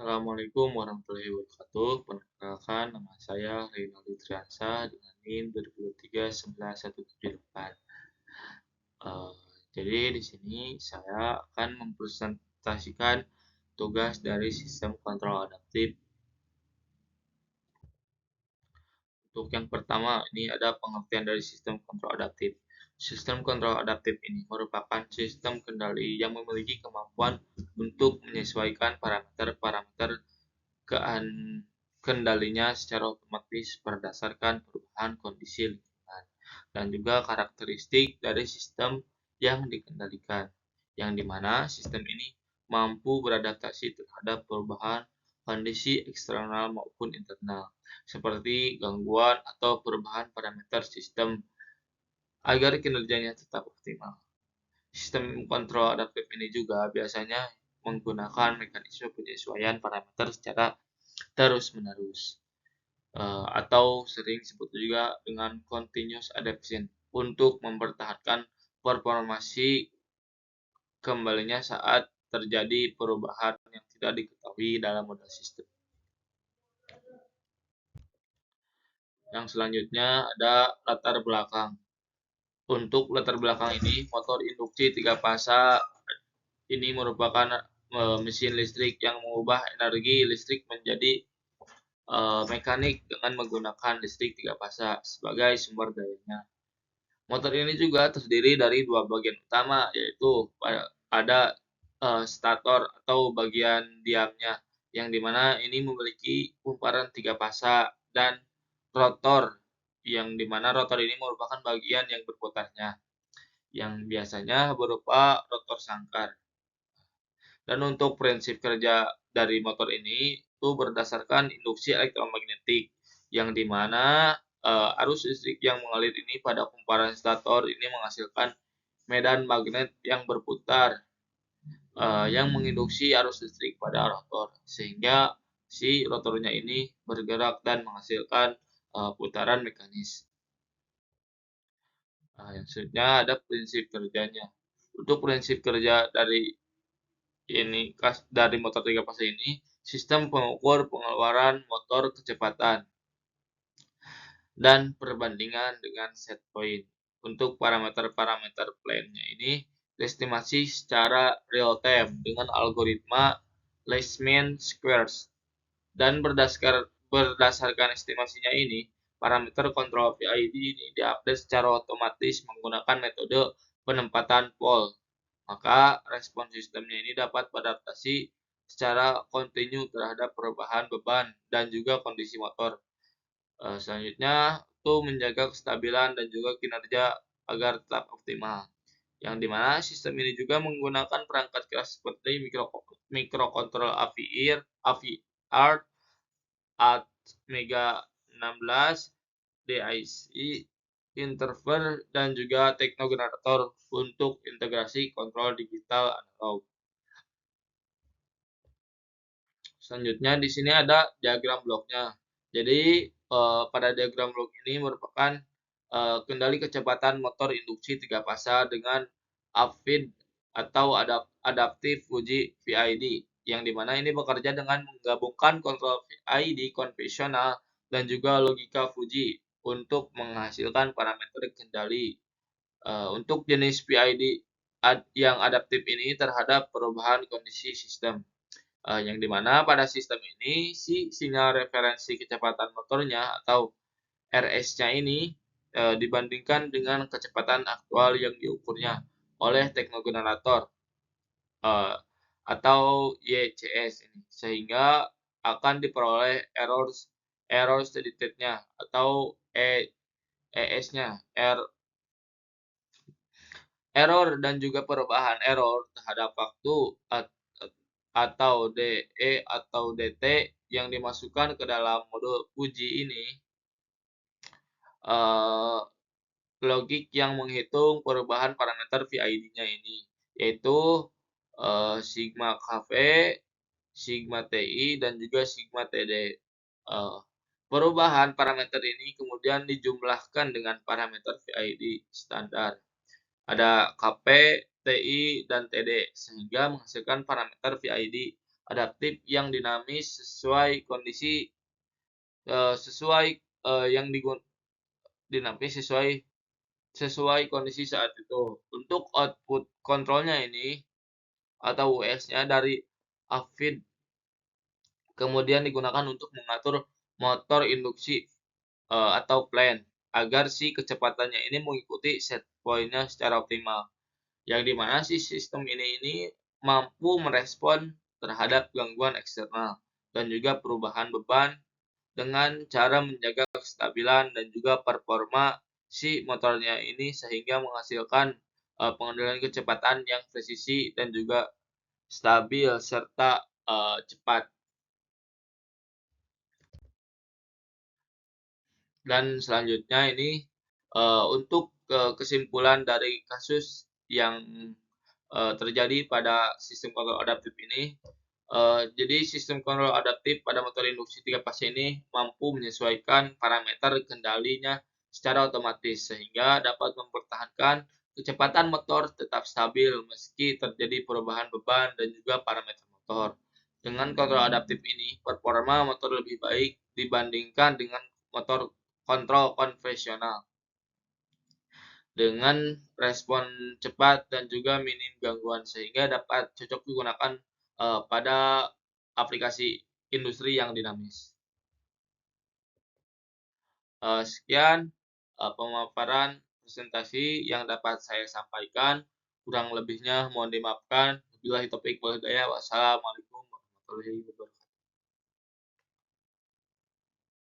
Assalamualaikum warahmatullahi wabarakatuh. Perkenalkan, nama saya Reynaldi Triansa dengan NIM 2023 Eh, jadi di sini saya akan mempresentasikan tugas dari sistem kontrol adaptif. Untuk yang pertama, ini ada pengertian dari sistem kontrol adaptif. Sistem kontrol adaptif ini merupakan sistem kendali yang memiliki kemampuan untuk menyesuaikan parameter-parameter kendalinya secara otomatis berdasarkan perubahan kondisi lingkungan dan juga karakteristik dari sistem yang dikendalikan, yang dimana sistem ini mampu beradaptasi terhadap perubahan kondisi eksternal maupun internal, seperti gangguan atau perubahan parameter sistem agar kinerjanya tetap optimal. Sistem kontrol adaptif ini juga biasanya menggunakan mekanisme penyesuaian parameter secara terus-menerus, atau sering disebut juga dengan continuous adaptation untuk mempertahankan performasi kembalinya saat terjadi perubahan yang tidak diketahui dalam model sistem. Yang selanjutnya ada latar belakang. Untuk latar belakang ini, motor induksi 3 fasa ini merupakan mesin listrik yang mengubah energi listrik menjadi mekanik dengan menggunakan listrik 3 fasa sebagai sumber dayanya. Motor ini juga terdiri dari dua bagian utama, yaitu ada stator atau bagian diamnya, yang dimana ini memiliki kumparan 3 fasa, dan rotor, yang dimana rotor ini merupakan bagian yang berputarnya, yang biasanya berupa rotor sangkar. Dan untuk prinsip kerja dari motor ini itu berdasarkan induksi elektromagnetik, yang dimana arus listrik yang mengalir ini pada kumparan stator ini menghasilkan medan magnet yang berputar, yang menginduksi arus listrik pada rotor, sehingga si rotornya ini bergerak dan menghasilkan putaran mekanis. Yang selanjutnya ada prinsip kerjanya. Untuk prinsip kerja dari motor 3 fase ini, sistem pengukur pengeluaran motor kecepatan dan perbandingan dengan set point. Untuk parameter-parameter plan-nya ini estimasi secara real time dengan algoritma Leishman squares, dan berdasarkan estimasinya ini, parameter kontrol PID ini diupdate secara otomatis menggunakan metode penempatan pole. Maka respon sistemnya ini dapat beradaptasi secara kontinu terhadap perubahan beban dan juga kondisi motor. Selanjutnya itu menjaga kestabilan dan juga kinerja agar tetap optimal. Yang dimana sistem ini juga menggunakan perangkat keras seperti mikrokontrol AVR, Atmega 16, DIC, interfer, dan juga teknogenerator untuk integrasi kontrol digital analog. Selanjutnya di sini ada diagram bloknya. Jadi pada diagram blok ini merupakan kendali kecepatan motor induksi 3 fasa dengan upfeed atau adaptive Fuji VID, yang dimana ini bekerja dengan menggabungkan kontrol VID konvensional dan juga logika Fuji untuk menghasilkan parameter kendali. Untuk jenis VID yang adaptif ini terhadap perubahan kondisi sistem, yang dimana pada sistem ini si sinyal referensi kecepatan motornya atau RS-nya ini dibandingkan dengan kecepatan aktual yang diukurnya oleh teknogenerator atau YCS ini, sehingga akan diperoleh error steady state-nya atau ES-nya, error dan juga perubahan error terhadap waktu atau DE atau DT yang dimasukkan ke dalam modul uji ini, logik yang menghitung perubahan parameter VID-nya ini, yaitu sigma KV, sigma TI, dan juga sigma TD. Perubahan parameter ini kemudian dijumlahkan dengan parameter VID standar. Ada KP, TI, dan TD, sehingga menghasilkan parameter VID adaptif yang dinamis sesuai kondisi sesuai yang dinamis sesuai kondisi saat itu. Untuk output kontrolnya ini atau US-nya dari AVID kemudian digunakan untuk mengatur motor induksi atau plan agar si kecepatannya ini mengikuti set point-nya secara optimal. Yang dimana si sistem ini mampu merespon terhadap gangguan eksternal dan juga perubahan beban dengan cara menjaga kestabilan dan juga performa si motornya ini sehingga menghasilkan pengendalian kecepatan yang presisi dan juga stabil serta cepat. Dan selanjutnya ini untuk kesimpulan dari kasus yang terjadi pada sistem kontrol adaptif ini. Jadi sistem kontrol adaptif pada motor induksi 3 fase ini mampu menyesuaikan parameter kendalinya secara otomatis sehingga dapat mempertahankan kecepatan motor tetap stabil meski terjadi perubahan beban dan juga parameter motor. Dengan kontrol adaptif ini, performa motor lebih baik dibandingkan dengan motor kontrol konvensional dengan respon cepat dan juga minim gangguan sehingga dapat cocok digunakan pada aplikasi industri yang dinamis. Sekian pemaparan presentasi yang dapat saya sampaikan. Kurang lebihnya mohon dimaafkan. Wabillahi taufiq wal hidayah. Wassalamualaikum warahmatullahi wabarakatuh.